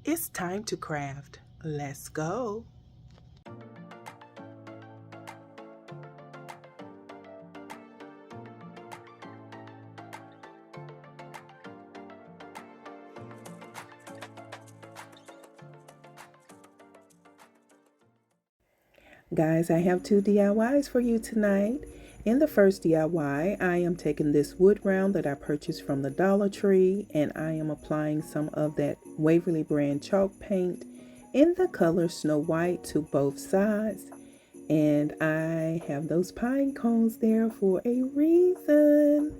It's time to craft. Let's go. Guys, I have 2 DIYs for you tonight. In the first DIY, I am taking this wood round that I purchased from the Dollar Tree, and I am applying some of that Waverly brand chalk paint in the color Snow White to both sides. And I have those pine cones there for a reason.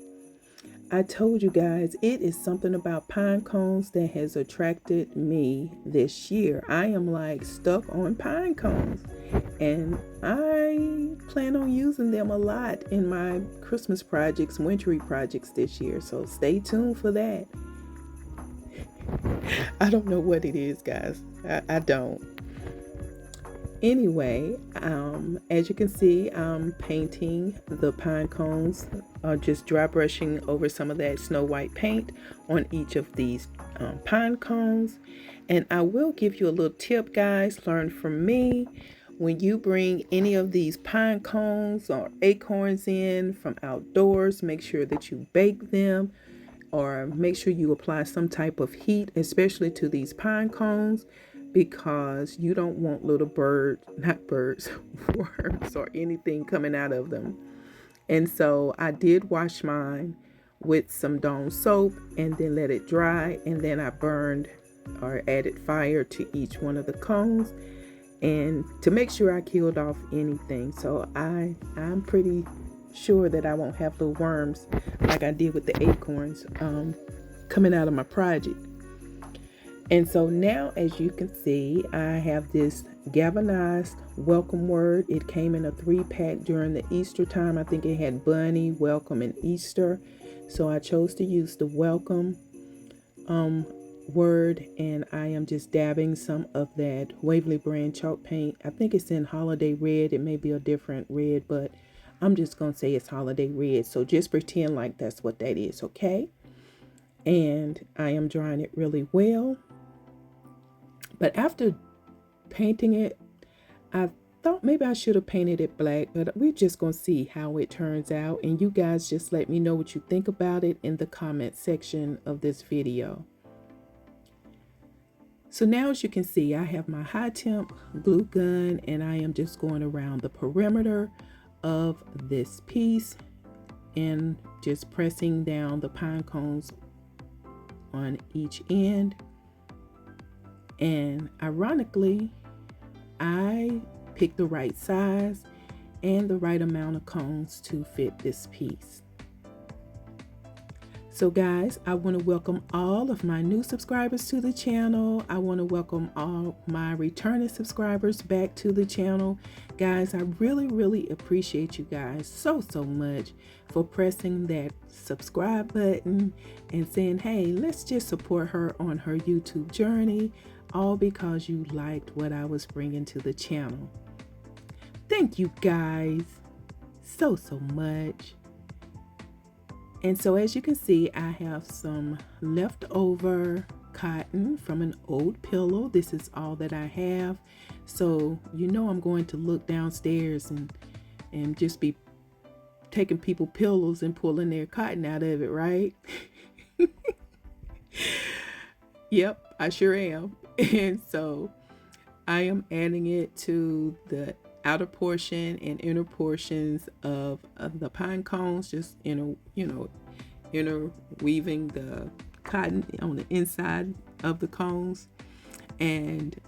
I told you guys, it is something about pine cones that has attracted me this year. I am like stuck on pine cones, and I plan on using them a lot in my Christmas projects, wintry projects this year. So stay tuned for that. I don't know what it is, guys. I don't. Anyway, as you can see, I'm painting the pine cones, just dry brushing over some of that Snow White paint on each of these pine cones. And I will give you a little tip, guys, learn from me. When you bring any of these pine cones or acorns in from outdoors, make sure that you bake them, or make sure you apply some type of heat, especially to these pine cones, because you don't want little worms or anything coming out of them. And so I did wash mine with some Dawn soap and then let it dry, and then I burned or added fire to each one of the cones, and to make sure I killed off anything. So I'm pretty sure that I won't have little worms like I did with the acorns coming out of my project. And so now, as you can see, I have this galvanized welcome word. It came in a 3-pack during the Easter time. I think it had bunny, welcome, and Easter. So I chose to use the welcome word, and I am just dabbing some of that Waverly brand chalk paint. I think it's in holiday red. It may be a different red, but I'm just going to say it's holiday red. So just pretend like that's what that is, okay? And I am drying it really well. But after painting it, I thought maybe I should have painted it black, but we're just going to see how it turns out. And you guys just let me know what you think about it in the comment section of this video. So now, as you can see, I have my high temp glue gun, and I am just going around the perimeter of this piece and just pressing down the pine cones on each end. And ironically, I picked the right size and the right amount of cones to fit this piece. So guys, I want to welcome all of my new subscribers to the channel. I want to welcome all my returning subscribers back to the channel. Guys, I really appreciate you guys so much for pressing that subscribe button and saying, hey, let's just support her on her YouTube journey, all because you liked what I was bringing to the channel. Thank you guys so much. And so, as you can see, I have some leftover cotton from an old pillow. This is all that I have. So, you know, I'm going to look downstairs and just be taking people pillows and pulling their cotton out of it, right? Yep, I sure am. And so I am adding it to the outer portion and inner portions of the pine cones, just interweaving the cotton on the inside of the cones. And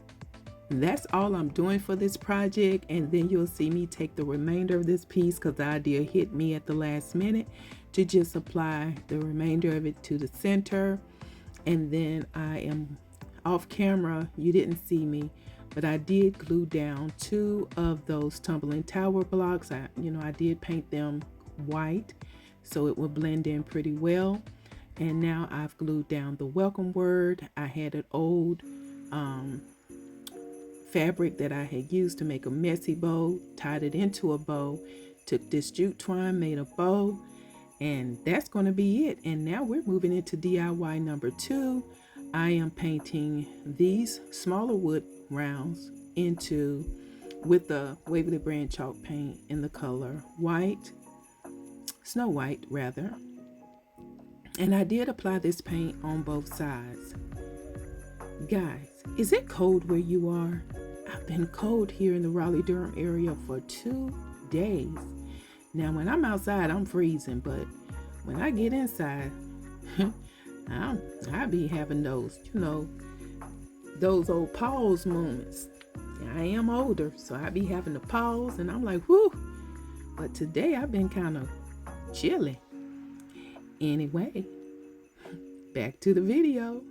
that's all I'm doing for this project. And then you'll see me take the remainder of this piece, because the idea hit me at the last minute, to just apply the remainder of it to the center. And then I am off camera, you didn't see me, but I did glue down 2 of those tumbling tower blocks. I did paint them white so it would blend in pretty well. And now I've glued down the welcome word. I had an old fabric that I had used to make a messy bow, tied it into a bow, took this jute twine, made a bow, and that's going to be it. And now we're moving into DIY number 2. I am painting these smaller wood rounds with the Waverly brand chalk paint in the color white, Snow White rather. And I did apply this paint on both sides. Guys, is it cold where you are? I've been cold here in the Raleigh-Durham area for 2 days. Now, when I'm outside, I'm freezing, but when I get inside, I be having those, those old pause moments. I am older, so I be having to pause, and I'm like, whoo. But today, I've been kind of chilly. Anyway, back to the video.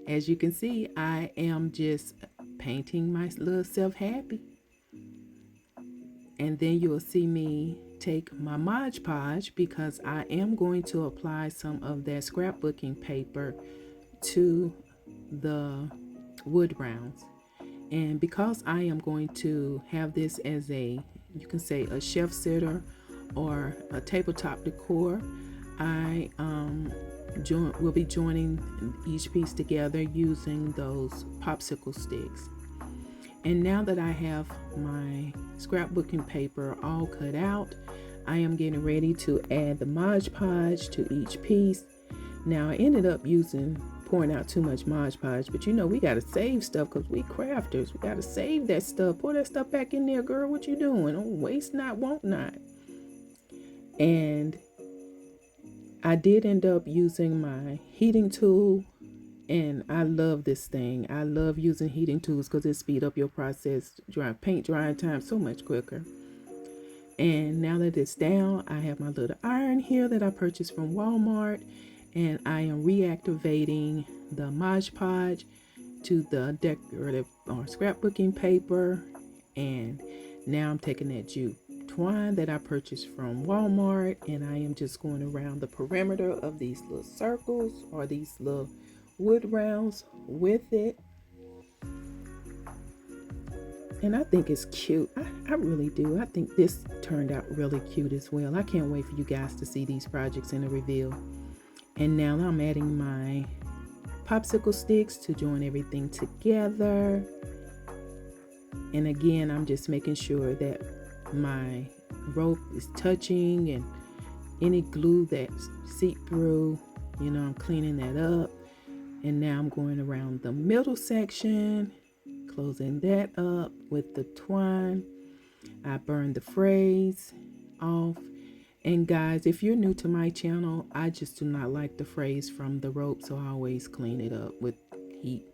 As you can see, I am just painting my little self happy. And then you'll see me take my Mod Podge, because I am going to apply some of that scrapbooking paper to the wood rounds. And because I am going to have this as you can say a shelf sitter or a tabletop decor, I will be joining each piece together using those popsicle sticks. And now that I have my scrapbooking paper all cut out, I am getting ready to add the Mod Podge to each piece. Now, I ended up pouring out too much Mod Podge, but we got to save stuff because we crafters. We got to save that stuff. Pour that stuff back in there, girl. What you doing? Oh, waste not, want not. And I did end up using my heating tool, and I love this thing. I love using heating tools because it speeds up your process, paint drying time so much quicker. And now that it's down, I have my little iron here that I purchased from Walmart, and I am reactivating the Mod Podge to the decorative or scrapbooking paper. And now I'm taking that jute twine that I purchased from Walmart, and I am just going around the perimeter of these little circles or these little wood rounds with it. And I think it's cute. I really do. I think this turned out really cute as well. I can't wait for you guys to see these projects in the reveal. And now I'm adding my popsicle sticks to join everything together. And again, I'm just making sure that my rope is touching, and any glue that seeped through, I'm cleaning that up. And now I'm going around the middle section, closing that up with the twine. I burned the frays off. And guys, if you're new to my channel, I just do not like the frays from the rope, so I always clean it up with heat.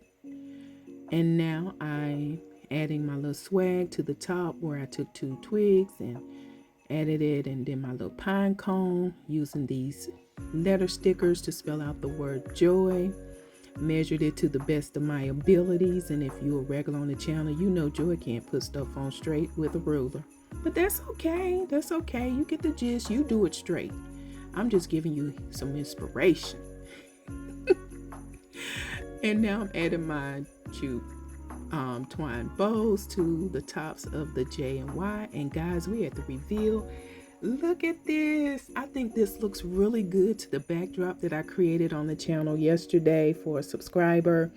And now I'm adding my little swag to the top, where I took 2 twigs and added it, and then my little pine cone using these letter stickers to spell out the word joy. Measured it to the best of my abilities, and if you're a regular on the channel, Joy can't put stuff on straight with a ruler. But that's okay. That's okay. You get the gist. You do it straight. I'm just giving you some inspiration. And now I'm adding my jute twine bows to the tops of the J and Y. And guys, we're at the reveal. Look at this. I think this looks really good to the backdrop that I created on the channel yesterday for a subscriber.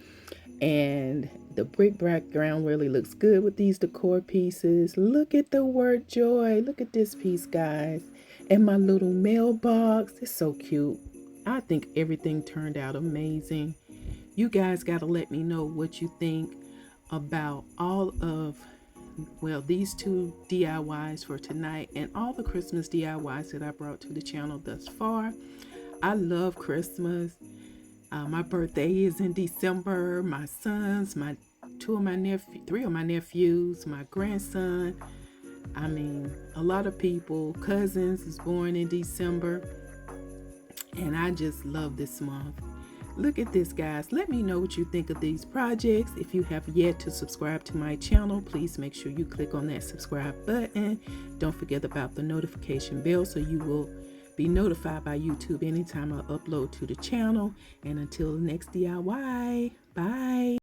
And the brick background really looks good with these decor pieces. Look at the word joy. Look at this piece, guys. And my little mailbox. It's so cute. I think everything turned out amazing. You guys got to let me know what you think about all of, these 2 DIYs for tonight and all the Christmas DIYs that I brought to the channel thus far. I love Christmas. My birthday is in December. My sons, 3 of my nephews, my grandson. A lot of people, cousins is born in December. And I just love this month. Look at this, guys. Let me know what you think of these projects. If you have yet to subscribe to my channel, please make sure you click on that subscribe button. Don't forget about the notification bell so you will be notified by YouTube anytime I upload to the channel. And until the next DIY, bye.